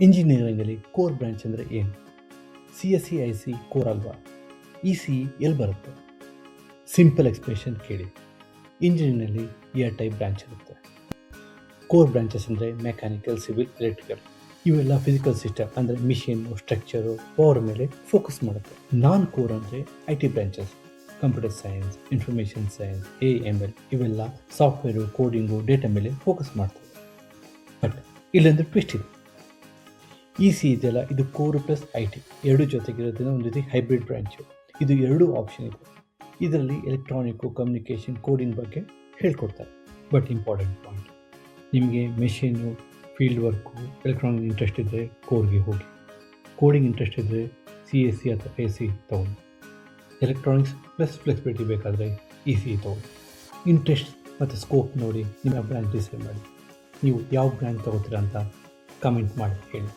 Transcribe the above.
ಇಂಜಿನಿಯರಿಂಗಲ್ಲಿ core branch ಅಂದರೆ ಏನು? CSE IC core ಅಲ್ವಾ? ECE ಎಲ್ಲಿ ಬರುತ್ತೆ? ಸಿಂಪಲ್ ಎಕ್ಸ್ಪ್ರೆಷನ್ ಕೇಳಿ. ಇಂಜಿನಿಯರಿಂಗಲ್ಲಿ 2 ಟೈಪ್ ಬ್ರಾಂಚ್ ಇರುತ್ತೆ. ಕೋರ್ ಬ್ರಾಂಚಸ್ ಅಂದರೆ ಮೆಕ್ಯಾನಿಕಲ್, ಸಿವಿಲ್, ಎಲೆಕ್ಟ್ರಿಕಲ್. ಇವೆಲ್ಲ ಫಿಸಿಕಲ್ ಸಿಸ್ಟಮ್ ಅಂದರೆ ಮಿಷಿನ್ನು, ಸ್ಟ್ರಕ್ಚರು, ಪವರ್ ಮೇಲೆ ಫೋಕಸ್ ಮಾಡುತ್ತೆ. ನಾನ್ ಕೋರ್ ಅಂದರೆ IT branches, computer science, information science, AML ಇವೆಲ್ಲ ಸಾಫ್ಟ್ವೇರು, ಕೋಡಿಂಗು, ಡೇಟಾ ಮೇಲೆ ಫೋಕಸ್ ಮಾಡ್ತವೆ. ಬಟ್ ಇಲ್ಲೊಂದು ಟ್ವಿಸ್ಟ್ ಇದೆ. ECE ಇದೆಯಲ್ಲ, ಇದು ಕೋರ್ ಪ್ಲಸ್ IT ಎರಡು ಜೊತೆಗಿರೋದ್ರಿಂದ ಒಂದು ರೀತಿ ಹೈಬ್ರಿಡ್ ಬ್ರಾಂಚು. ಇದು 2 ಆಪ್ಷನ್ ಇದೆ. ಇದರಲ್ಲಿ ಎಲೆಕ್ಟ್ರಾನಿಕ್ಕು, ಕಮ್ಯುನಿಕೇಷನ್, ಕೋಡಿಂಗ್ ಬಗ್ಗೆ ಹೇಳ್ಕೊಡ್ತಾರೆ. ಬಟ್ ಇಂಪಾರ್ಟೆಂಟ್ ಪಾಯಿಂಟ್, ನಿಮಗೆ machine, field work, electronic interest ಇದ್ದರೆ ಕೋರ್ಗೆ ಹೋಗಿ. ಕೋಡಿಂಗ್ ಇಂಟ್ರೆಸ್ಟ್ ಇದ್ದರೆ CSE ಅಥವಾ AC ತೊಗೊಳ್ಳಿ. ಎಲೆಕ್ಟ್ರಾನಿಕ್ಸ್ ಪ್ಲಸ್ ಫ್ಲೆಕ್ಸಿಬಿಲಿಟಿ ಬೇಕಾದರೆ ECE ತೊಗೊಳ್ಳಿ. ಇಂಟ್ರೆಸ್ಟ್ ಮತ್ತು ಸ್ಕೋಪ್ ನೋಡಿ ನಿಮ್ಮ ಬ್ರ್ಯಾಂಚ್ ಡಿಸೈಡ್ ಮಾಡಿ. ನೀವು ಯಾವ ಬ್ರ್ಯಾಂಚ್ ತೊಗೋತೀರಾ ಅಂತ ಕಮೆಂಟ್ ಮಾಡಿ ಹೇಳಿ.